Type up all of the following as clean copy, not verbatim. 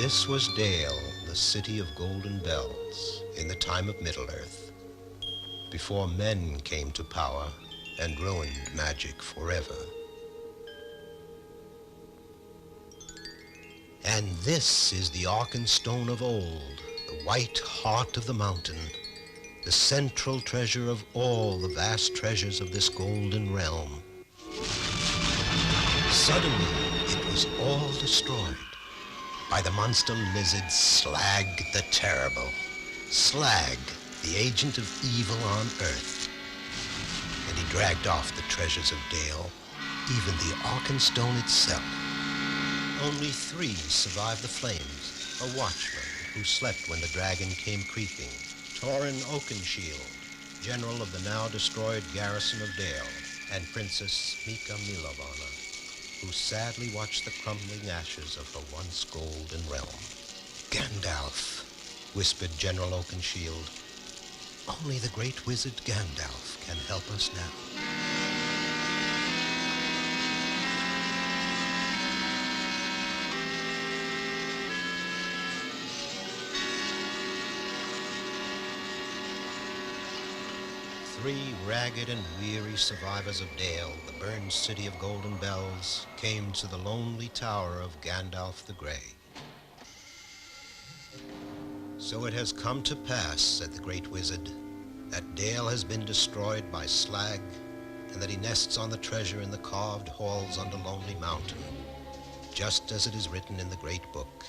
This was Dale, the city of golden bells, in the time of Middle-earth, before men came to power and ruined magic forever. And this is the Arkenstone of old, the white heart of the mountain, the central treasure of all the vast treasures of this golden realm. Suddenly, it was all destroyed by the monster lizard Slag the Terrible. Slag, the agent of evil on Earth. And he dragged off the treasures of Dale, even the Arkenstone itself. Only 3 survived the flames. A watchman who slept when the dragon came creeping, Torin Oakenshield, general of the now destroyed garrison of Dale, and Princess Mika Milovana, who sadly watched the crumbling ashes of her once golden realm. Gandalf, whispered General Oakenshield. Only the great wizard Gandalf can help us now. 3 ragged and weary survivors of Dale, the burned city of golden bells, came to the lonely tower of Gandalf the Grey. So it has come to pass, said the great wizard, that Dale has been destroyed by Slag, and that he nests on the treasure in the carved halls under Lonely Mountain, just as it is written in the great book.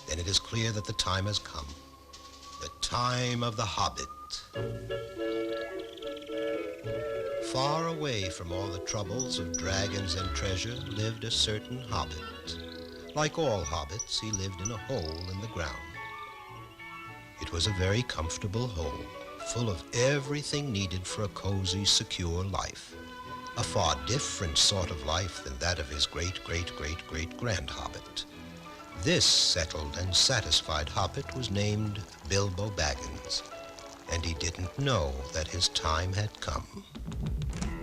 Then it is clear that the time has come, the time of the Hobbit. Far away from all the troubles of dragons and treasure lived a certain Hobbit. Like all hobbits, he lived in a hole in the ground. It was a very comfortable hole, full of everything needed for a cozy, secure life. A far different sort of life than that of his great-great-great-great-grand Hobbit. This settled and satisfied Hobbit was named Bilbo Baggins, and he didn't know that his time had come.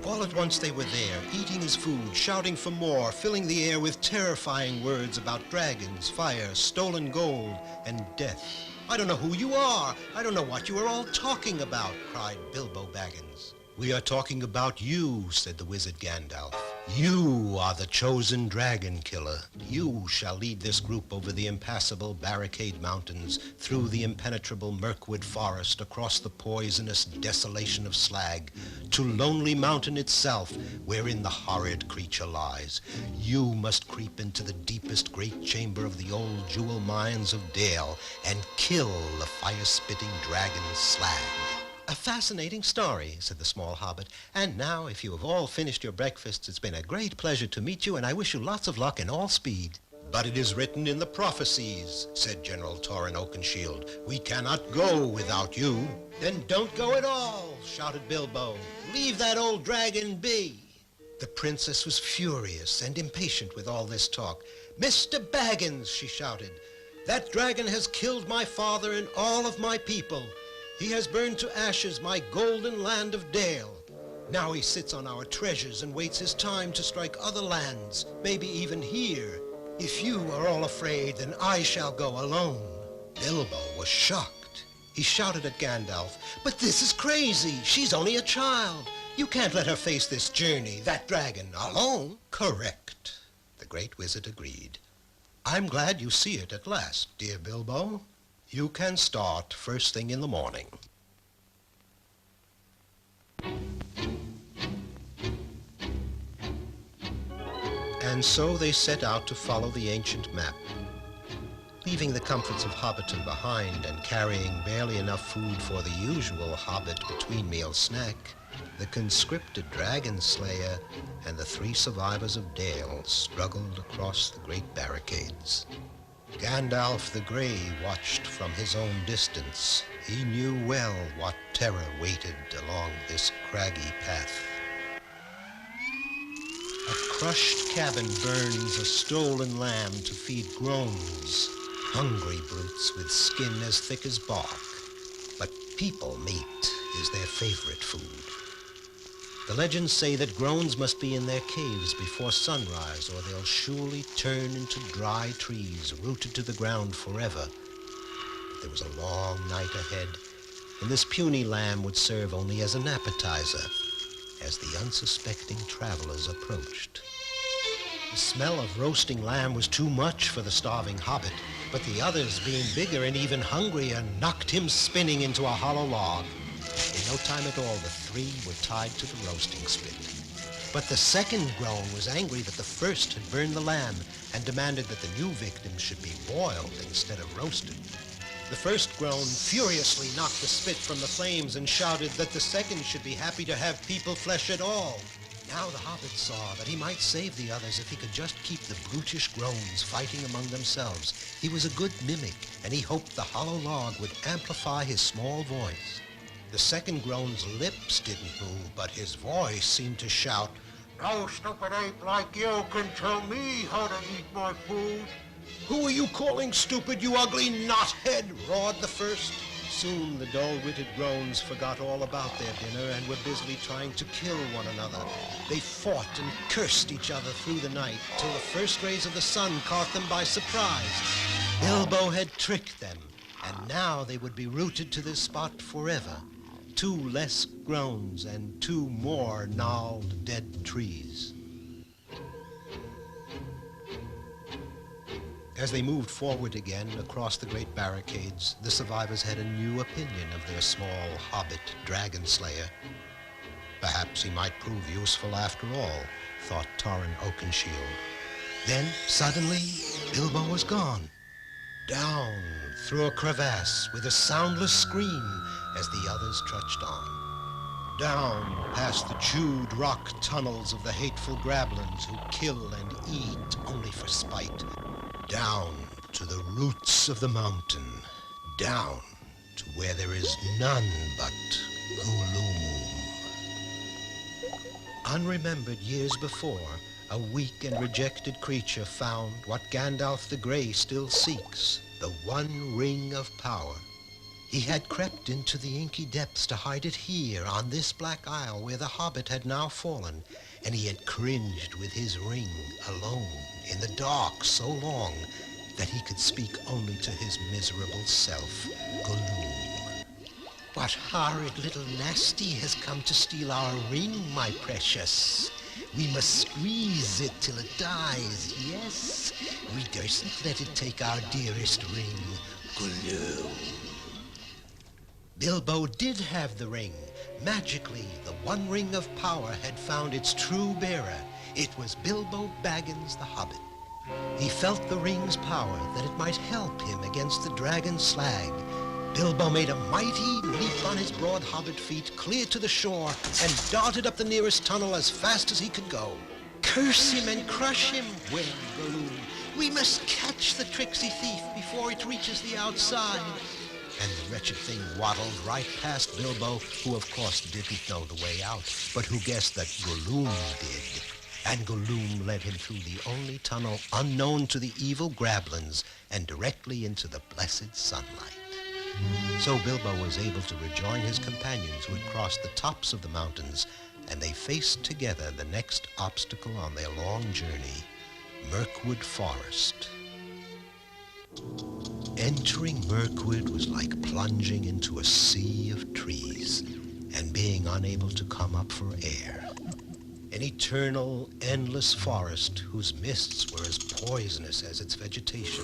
All at once they were there, eating his food, shouting for more, filling the air with terrifying words about dragons, fire, stolen gold, and death. I don't know who you are. I don't know what you are all talking about, cried Bilbo Baggins. We are talking about you, said the wizard Gandalf. You are the chosen dragon killer. You shall lead this group over the impassable barricade mountains, through the impenetrable Mirkwood forest, across the poisonous desolation of Slag, to Lonely Mountain itself, wherein the horrid creature lies. You must creep into the deepest great chamber of the old jewel mines of Dale and kill the fire-spitting dragon Slag. A fascinating story, said the small hobbit. And now, if you have all finished your breakfasts, it's been a great pleasure to meet you, and I wish you lots of luck and all speed. But it is written in the prophecies, said General Torin Oakenshield. We cannot go without you. Then don't go at all, shouted Bilbo. Leave that old dragon be. The princess was furious and impatient with all this talk. Mr. Baggins, she shouted, that dragon has killed my father and all of my people. He has burned to ashes my golden land of Dale. Now he sits on our treasures and waits his time to strike other lands, maybe even here. If you are all afraid, then I shall go alone. Bilbo was shocked. He shouted at Gandalf, but this is crazy. She's only a child. You can't let her face this journey, that dragon, alone. Correct, the great wizard agreed. I'm glad you see it at last, dear Bilbo. You can start first thing in the morning. And so they set out to follow the ancient map. Leaving the comforts of Hobbiton behind and carrying barely enough food for the usual Hobbit between-meal snack, the conscripted dragon slayer and the 3 survivors of Dale struggled across the great barricades. Gandalf the Grey watched from his own distance. He knew well what terror waited along this craggy path. A crushed cabin burns a stolen lamb to feed groans, hungry brutes with skin as thick as bark. But people meat is their favorite food. The legends say that groans must be in their caves before sunrise, or they'll surely turn into dry trees rooted to the ground forever. But there was a long night ahead, and this puny lamb would serve only as an appetizer as the unsuspecting travelers approached. The smell of roasting lamb was too much for the starving hobbit, but the others, being bigger and even hungrier, knocked him spinning into a hollow log. In no time at all, the three were tied to the roasting spit. But the second groan was angry that the first had burned the lamb and demanded that the new victim should be boiled instead of roasted. The first groan furiously knocked the spit from the flames and shouted that the second should be happy to have people flesh at all. Now the hobbit saw that he might save the others if he could just keep the brutish groans fighting among themselves. He was a good mimic, and he hoped the hollow log would amplify his small voice. The second groan's lips didn't move, but his voice seemed to shout, "No stupid ape like you can tell me how to eat my food." "Who are you calling stupid, you ugly knothead?" roared the first. Soon the dull-witted groans forgot all about their dinner and were busily trying to kill one another. They fought and cursed each other through the night till the first rays of the sun caught them by surprise. Bilbo had tricked them, and now they would be rooted to this spot forever. 2 less groans and 2 more gnarled dead trees. As they moved forward again across the great barricades, the survivors had a new opinion of their small hobbit dragon slayer. Perhaps he might prove useful after all, thought Torrin Oakenshield. Then, suddenly, Bilbo was gone. Down through a crevasse with a soundless scream as the others trudged on. Down past the chewed rock tunnels of the hateful grablins who kill and eat only for spite. Down to the roots of the mountain. Down to where there is none but gloom. Unremembered years before, a weak and rejected creature found what Gandalf the Grey still seeks, the one ring of power. He had crept into the inky depths to hide it here on this black isle where the hobbit had now fallen, and he had cringed with his ring alone in the dark so long that he could speak only to his miserable self, Gloom. "What horrid little nasty has come to steal our ring, my precious? We must squeeze it till it dies, yes? We durstn't let it take our dearest ring, Gloom." Bilbo did have the ring. Magically, the one ring of power had found its true bearer. It was Bilbo Baggins the Hobbit. He felt the ring's power, that it might help him against the dragon slag. Bilbo made a mighty leap on his broad hobbit feet, clear to the shore, and darted up the nearest tunnel as fast as he could go. "Curse him and crush him," wailed Gloom. "We must catch the tricksy thief before it reaches the outside." And the wretched thing waddled right past Bilbo, who of course didn't know the way out, but who guessed that Gloom did. And Gloom led him through the only tunnel unknown to the evil grablins and directly into the blessed sunlight. So Bilbo was able to rejoin his companions who had crossed the tops of the mountains, and they faced together the next obstacle on their long journey, Mirkwood Forest. Entering Mirkwood was like plunging into a sea of trees and being unable to come up for air. An eternal, endless forest whose mists were as poisonous as its vegetation.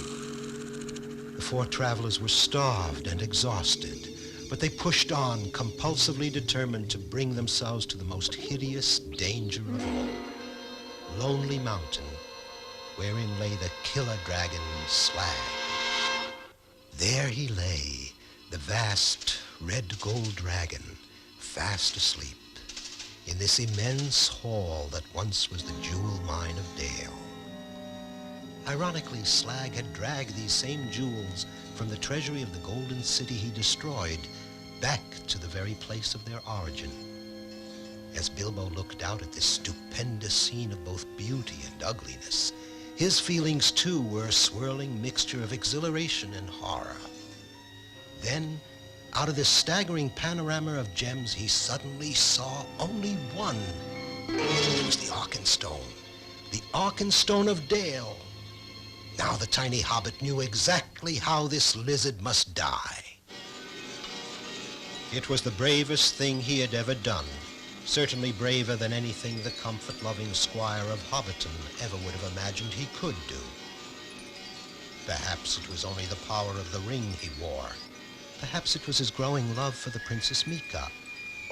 The 4 travelers were starved and exhausted, but they pushed on, compulsively determined to bring themselves to the most hideous danger of all, Lonely Mountain, wherein lay the killer dragon Slag. There he lay, the vast red gold dragon, fast asleep, in this immense hall that once was the jewel mine of Dale. Ironically, Slag had dragged these same jewels from the treasury of the Golden City he destroyed back to the very place of their origin. As Bilbo looked out at this stupendous scene of both beauty and ugliness, his feelings, too, were a swirling mixture of exhilaration and horror. Then, out of this staggering panorama of gems, he suddenly saw only one. It was the Arkenstone of Dale. Now the tiny hobbit knew exactly how this lizard must die. It was the bravest thing he had ever done, certainly braver than anything the comfort-loving squire of Hobbiton ever would have imagined he could do. Perhaps it was only the power of the ring he wore. Perhaps it was his growing love for the Princess Mika.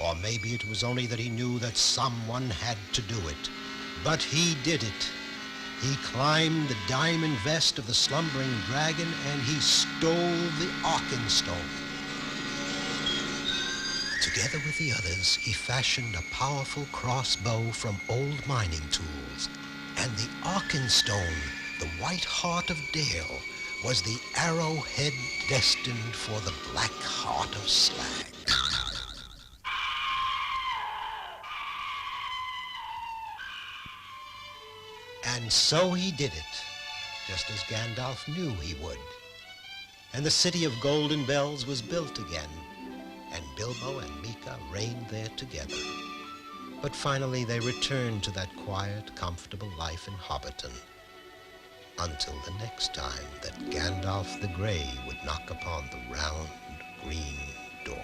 Or maybe it was only that he knew that someone had to do it. But he did it. He climbed the diamond vest of the slumbering dragon and he stole the Arkenstone. Together with the others, he fashioned a powerful crossbow from old mining tools. And the Arkenstone, the white heart of Dale, was the arrowhead destined for the black heart of Slag. And so he did it, just as Gandalf knew he would. And the city of Golden Bells was built again, and Bilbo and Mika reigned there together. But finally they returned to that quiet, comfortable life in Hobbiton, until the next time that Gandalf the Grey would knock upon the round, green door.